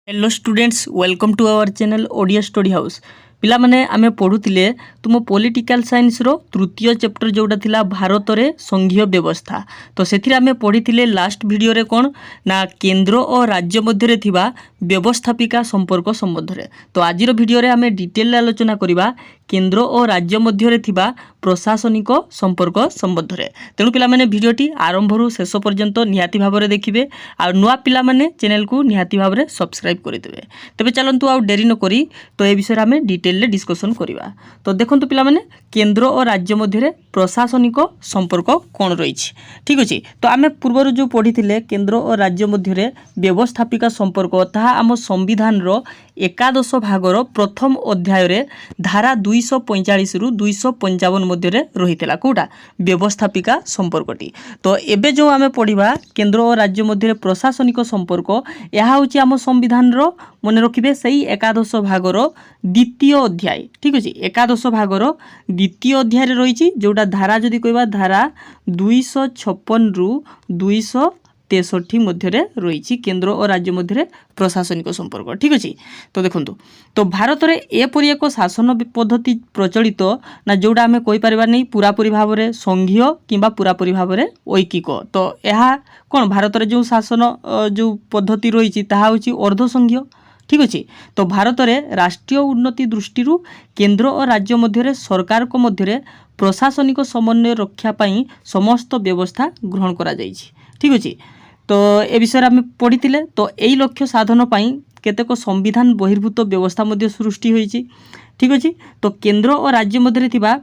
Hello students welcome to our channel Odia study house. पिला माने आमे पढ़ुतिले तुम पॉलिटिकल साइंस रो तृतीय चैप्टर जोटा थिला भारत रे संघीय व्यवस्था। तो सेथिरे आमे पढ़िथिले लास्ट वीडियो रे कोन ना केंद्र और राज्य मध्य रे थिबा व्यवस्थापिका संपर्क संबंध रे। तो आजिर वीडियो रे आमे डिटेल आलोचना करिबा केंद्र और राज्य मध्य रे थिबा प्रशासनिक संपर्क संबंध रे। तेणु पिला माने वीडियोटी आरंभ रु शेष पर्यंत निहाती भाव रे देखिबे आ नुआ पिला माने चैनल को निहाती भाव रे सब्सक्राइब करिदेबे। तबे चलंतु आ डेरी न करी तो ए विषय रे आमे डिटेल रे डिस्कशन करिबा। तो देखंतु पिला माने केंद्र और राज्य मध्य रे प्रशासनिक संपर्क कोन रहिछि। ठीक अछि। तो आमे पूर्व जो पढ़िथिले केंद्र और राज्य मध्य रे व्यवस्थापिका संपर्क ताहा आम संविधान रो एकादश भागर प्रथम अध्याय रे धारा 245 रु 255 मध्य रे रहितला कोटा व्यवस्थापिका संपर्कटी। तो एबे जो आमे पढ़िबा केंद्र और राज्य मध्य रे प्रशासनिक संपर्क यहा होची आम संविधान रो मन रखिबे सही एकादश भागर द्वितीय अध्याय। ठीक अछि। एकादश भागर द्वितीय अध्याय रे रहिछि जोटा धारा जदि कहबा धारा 256 रु 263 मध्य रे रहिछि केंद्र और राज्य मध्य रे प्रशासनिक संपर्क। ठीक अछि। तो देखंतु तो भारत रे एपरि एक शासन पद्धति प्रचलित ना जोड़ा आमे कहि परिबा नै पूरापूरी भाव रे संघीय किंबा पूरापूरी भाव रे ऐकिक। तो यहा कोन भारत रे जो शासन जो पद्धति रहिछि ताहा होछि अर्ध संघीय। ठीक अछि। तो भारत रे राष्ट्रीय उन्नति दृष्टि केंद्र और राज्य मध्य रे सरकार को मध्य रे प्रशासनिक समन्वय रक्षा पाई समस्त व्यवस्था ग्रहण करा जाइछि। ठीक अछि। तो ए विषय आम पढ़िथिले तो एई लक्ष्य साधन पाई केतेक संविधान बहिर्भूत व्यवस्था मध्य सृष्टि होइछि। ठीक अछि। तो केंद्र और राज्य मध्य थिबा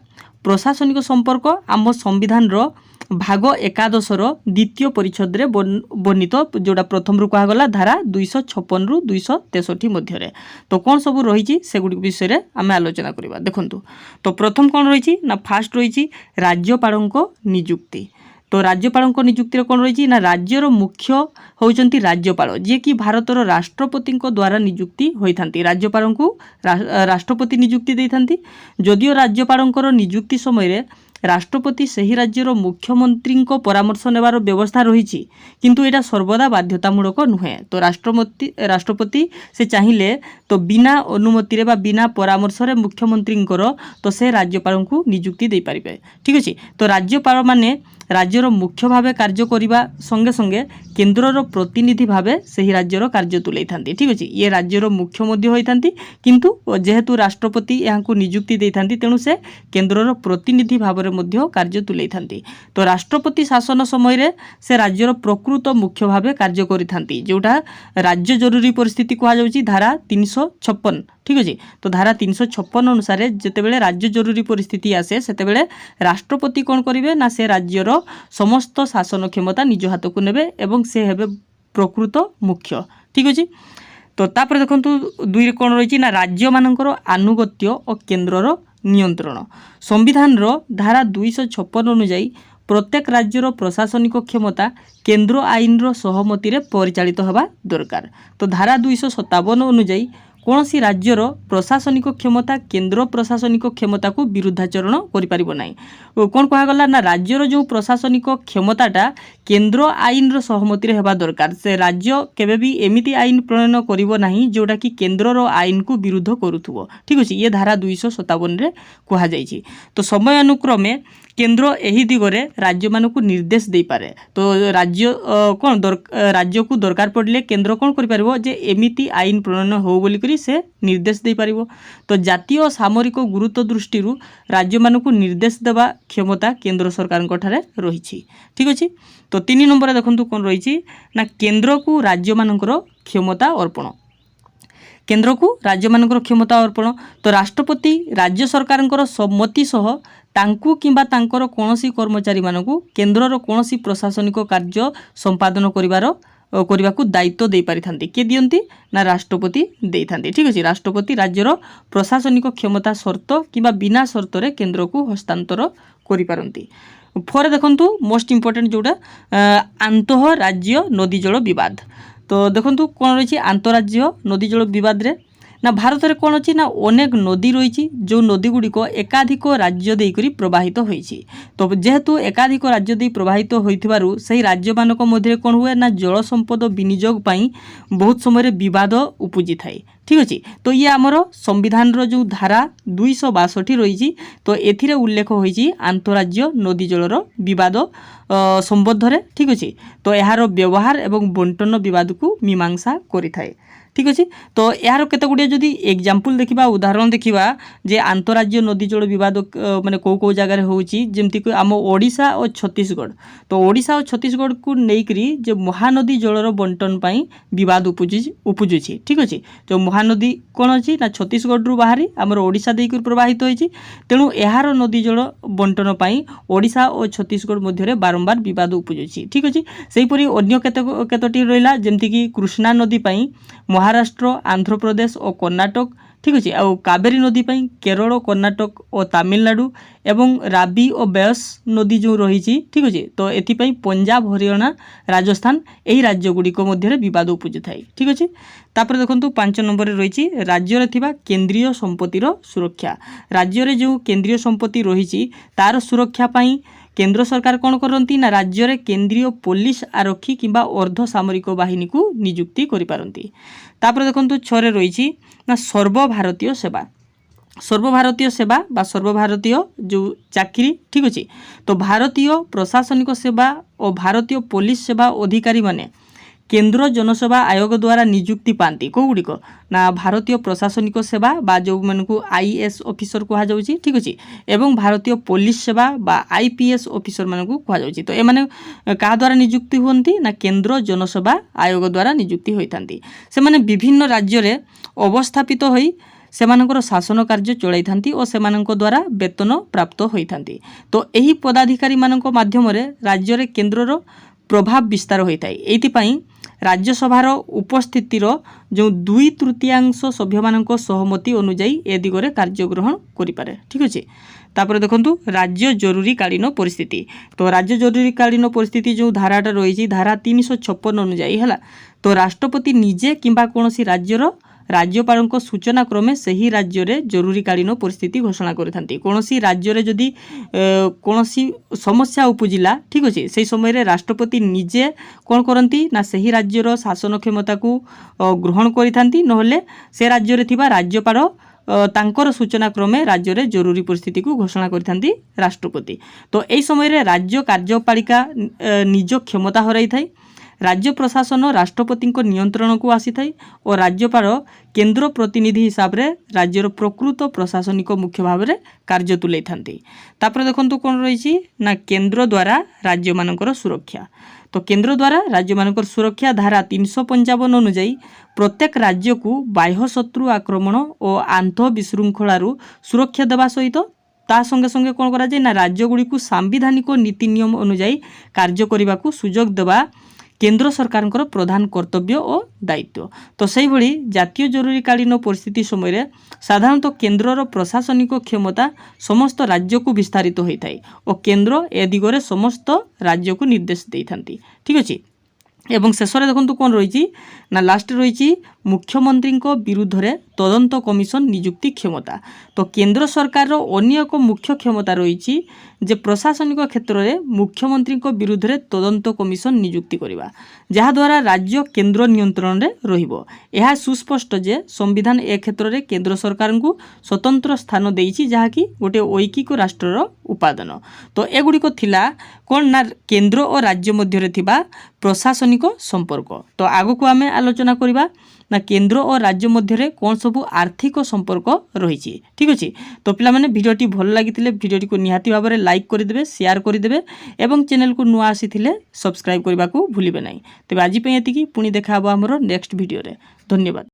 प्रशासनिक संपर्क आम संविधान रो भाग एकादश रो द्वितीय परिच्छेद रे वर्णित जोड़ा प्रथम रु कहा गला धारा 256 रु 263 मध्य रे। तो कौन सब रही से गुडी विषय रे आमे आलोचना करिबा। देखंतु तो प्रथम कौन रही ना फास्ट रही राज्यपालक नियुक्ति। तो राज्यपाल नियुक्ति कौन रही ना राज्यर मुख्य होउचंती राज्यपाल जे कि भारतर राष्ट्रपति द्वारा नियुक्ति होइथांती। राज्यपाल को राष्ट्रपति नियुक्ति देइथांती। जदियो राज्यपाल नियुक्ति समय रे राष्ट्रपति सही राज्यर मुख्यमंत्री परामर्श नेबार व्यवस्था रही किंतु एटा सर्वदा बाध्यतामूलक नुहे। तो राष्ट्रपति से चाहिए तो बिना अनुमति रे बा बिना परामर्श रे मुख्यमंत्री तो से राज्यपाल को नियुक्ति दे पारिबे। ठीक अछि। तो राज्यपाल माने राज्यर मुख्य भावे कार्य करिबा संगे संगे केंद्रर प्रतिनिधि भावे सही राज्यर कार्य तुलै थांती। ठीक अछि। ये राज्यर मुख्य मध्य होई थांती किंतु जेहेतु राष्ट्रपति यहां नियुक्ति दे थांती तेणु से केंद्रर प्रतिनिधि भाव मध्य कार्य तुलै थांती। तो राष्ट्रपति शासन समय रे से राज्यर प्रकृत मुख्य भावे कार्य करि थांती जोटा राज्य जरूरी परिस्थिति कहा जाउची धारा 356। ठीक अछि। तो धारा 356 अनुसार जेतेबेले राज्य जरूरी परिस्थिति आसे सेतेबेले राष्ट्रपति कोन करिवे ना से राज्यर समस्त शासन क्षमता निज हाथ को नेबे एवं से हेबे प्रकृत मुख्य। ठीक अछि। तो तापर देखंतु दुई कोन रही ना राज्य मानकर आनुगत्य और केंद्रर नियंत्रण। संविधान रो धारा 256 अनुसार प्रत्येक राज्यर प्रशासनिक क्षमता केंद्र आईन रो सहमति रे परिचालित होबा दरकार। तो धारा 257 अनुसार कौन सी राज्यर प्रशासनिक क्षमता केंद्र प्रशासनिक क्षमता को विरुद्धाचरण करि परिबो नाही। कौन कहा गला ना राज्यर जो प्रशासनिक क्षमताटा केंद्र आईन रो सहमति रे हेबा दरकार। से राज्य केबे भी एमिति आईन प्रणयन करिवो नाही जोटा कि केंद्र रो आईन को विरुद्ध करूथुबो। ठीक अछि। ये धारा 257 रे कहा जाइछि। तो समय अनुक्रमे केंद्र एही दिगरे राज्य मानकु निर्देश दे पारे। तो राज्य कौन राज्य को दरकार पड़ले केंद्र कौन करि परिबो जे एमिति आईन प्रणयन हो बोली करी से निर्देश दे पारिबो। तो जातीय सामरिक गुरुत्व दृष्टि राज्य मानकु निर्देश देवा क्षमता केंद्र सरकार ठारे रहिछि। ठीक अछि। तो 3 नंबर देखंतु कोन रहिछि ना केंद्र को राज्य मानकर क्षमता अर्पण। केंद्र को राज्य मानकर क्षमता अर्पण। तो राष्ट्रपति राज्य सरकार सम्मति सह तांकु किंबा तांकर कोनोसी कर्मचारी मानकु केंद्रर कोनोसी प्रशासनिक कार्य संपादन करबाकू दायित्व दे पारि थांती। के दियंती ना राष्ट्रपति दे थांती। ठीक अछि। राष्ट्रपति राज्यर प्रशासनिक क्षमता शर्त किंबा बिना शर्त रे केंद्र को हस्तांतर करि पारंती। फरे देखंतु मोस्ट इंपोर्टेंट जोटा आंतः राज्य नदी जल विवाद। तो देखंतु कोन रही आंतराज्य नदी जल विवाद रे ना भारत में कौन अच्छी ना अनेक नदी रही जो नदी गुड़िक एकाधिक राज्य देकर प्रवाहित होती। तो जेहेतु एकाधिक राज्य दे प्रवाहित होइथिबारु सही राज्य मानक मध्य कौन हुए ना जल संपद विनियोग पाई बहुत समय विवाद उपजी थाए। ठीक अच्छे। तो ये आमर संविधान जो धारा 262 रही तो एथिरे उल्लेख होइछि आंतराज्य नदी जलर विवाद संबंध। ठीक अच्छे। तो यार व्यवहार एवं बंटन विवाद को मीमांसा करिथाए। ठीक अच्छे। तो यार केते गुड़िया जदि एग्जांपल देखिबा उदाहरण देखिबा जे आंतराज्य नदी जल विवाद माने को जगह होउछि जेमति कि आम ओडिशा और छत्तीसगढ़। तो ओडिशा और छत्तीसगढ़ को नेकरी जे महानदी जलर बंटन पाई विवाद उपजुछि। ठीक अच्छे। जो महानदी कौन अच्छी ना छत्तीसगढ़ रु बाहरी आमर ओडिशा देकर प्रवाहित होइछि तेणु यार नदी जल बंटन पाई ओडिशा और छत्तीसगढ़ मध्य बारंबार विवाद उपजुछि। ठीक अच्छे। सेहीपरि अन्य केतोटी रहिला जेमति कि कृष्णा नदी पाई महाराष्ट्र आंध्र प्रदेश और कर्णाटक। ठीक अच्छे। आ कावेरी नदी पाई केरल कर्णाटक और तमिलनाडु एवं राबी और ब्यास नदी जो रही। ठीक अच्छे। तो एथिपाई पंजाब हरियाणा राजस्थान यही राज्य गुड़िक मध्य विवाद उपजु थाए। ठीक अच्छे। तापर देखंतु 5 नंबर रही राज्य रे थिबा केंद्रीय संपत्तिर सुरक्षा। राज्य रे जो केंद्रीय संपत्ति रही तार सुरक्षा पाई केंद्र सरकार कौन करती ना राज्य रे केंद्रीय पुलिस आरक्षी किंबा अर्ध सामरिक बाहिनी को नियुक्ति करि पारंती। तापर देखंतु 6 रही ना सर्वभारतीय सेवा। सर्वभारतीय सेवा बा सर्वभारतीय जो चाकरी। ठीक अच्छे। तो भारतीय प्रशासनिक सेवा और भारतीय पुलिस सेवा अधिकारी माने केंद्र जनसेवा आयोग द्वारा नियुक्ति पाती कौगुड़िक ना भारतीय प्रशासनिक सेवा बा जो मन को आईएएस ऑफिसर कहा जाउछि। ठीक अच्छे। एवं भारतीय पुलिस सेवा बा आईपीएस ऑफिसर मान को कहा जाउछि। तो एमाने का द्वारा नियुक्ति होती ना केंद्र जनसेवा आयोग द्वारा नियुक्ति होइथांती। से माने विभिन्न राज्य रे अवस्थापित होई सेमानकर शासन कार्य चलाई थांती और सेमानक द्वारा वेतन प्राप्त होइथांती। तो एही पदाधिकारी मानक माध्यम रे राज्य रे केंद्रर प्रभाव विस्तार होता है। एइथिपाई राज्यसभार उपस्थितिर जो 2/3 सभ्य मानक सहमति अनुजाई ए दिगरे कार्यग्रहण करिपारे। ठीक अच्छे। तापर देखंतु राज्य जरूरीकालीन परिस्थिति। तो राज्य जरूरीकालीन परिस्थिति जो धाराटा रही धारा 356 अनुजाई है तो राष्ट्रपति निजे किंबा कोनोसी राज्यर राज्यपाल सूचना क्रमे सही राज्य रे जरूरीकालीन परिस्थिति घोषणा करथांती। कोनोसी राज्य रे जदि कोनोसी समस्या उपजिला। ठीक अच्छे। से समय रे राष्ट्रपति निजे कौन करती ना सही राज्यर शासन क्षमता को ग्रहण करिथांती नहले से राज्य रे थिबा राज्यपाल तांकर सूचना क्रमे राज्य रे जरूरी परिस्थिति को घोषणा करिथांती राष्ट्रपति। तो एई समय रे राज्य कार्यपालिका निज क्षमता हराई थाई। राज्य प्रशासन राष्ट्रपति नियंत्रण को आसी थाई और राज्यपाल केंद्र प्रतिनिधि हिसाब रे राज्यर प्रकृत प्रशासनिक मुख्य भाव में कार्य तुलाई थांती। तापर देखंतु कोन रही ना केंद्र द्वारा राज्य मानकर सुरक्षा। तो केंद्र द्वारा राज्य मानकर सुरक्षा धारा 355 अनुजाई प्रत्येक राज्य को बाह्य शत्रु आक्रमण और आंत विशृंखलारू सुरक्षा देवा सहित ता संगे संगे कौन करा जाए ना राज्य गुड़ी को सांविधानिक नीति नियम अनुजाई कार्य करने को सुजोग देवा केंद्र सरकार प्रधान कर्तव्य और दायित्व। तो सही भली जातीय जरूरीकालीन परिस्थिति समय साधारणतः केंद्रर प्रशासनिक क्षमता समस्त राज्य को विस्तारित होता है और केंद्र ए दिगरे समस्त राज्य को निर्देश देथांती। ठीक अच्छे। एवं शेष देखो कौन रही ना लास्ट रही मुख्यमंत्री विरुद्ध रे तदंत कमिशन नियुक्ति क्षमता। तो केंद्र सरकार अन्य एक मुख्य क्षमता रही जे प्रशासनिक क्षेत्र में मुख्यमंत्री विरुद्ध रे तदंत कमिशन नियुक्ति करवा जहाँ द्वारा राज्य केंद्र नियंत्रण में रहिबो। यह सुस्पष्ट जे संविधान ए क्षेत्र में केंद्र सरकार को स्वतंत्र स्थान देइछि जहाँकि गोटे ऐकिक राष्ट्रर उपादान। तो एगुड़िक थिला कौन ना केंद्र और राज्य मध्य थिबा प्रशासनिक संपर्क। तो आगु को आमे आलोचना करिबा ना केंद्र और राज्य मध्य कौन सबू आर्थिक संपर्क रही। ठीक अच्छे। तो पिला माने भिडियोटी भल लगी भिडियोटी को निहाती भाव में लाइक करदे शेयर करदे एवं चैनल को नुआ आसी सब्सक्राइब करने को भूलिबे नहीं। तेज आज एति पुणी देखा हमर नेक्स्ट भिडियो रे। धन्यवाद।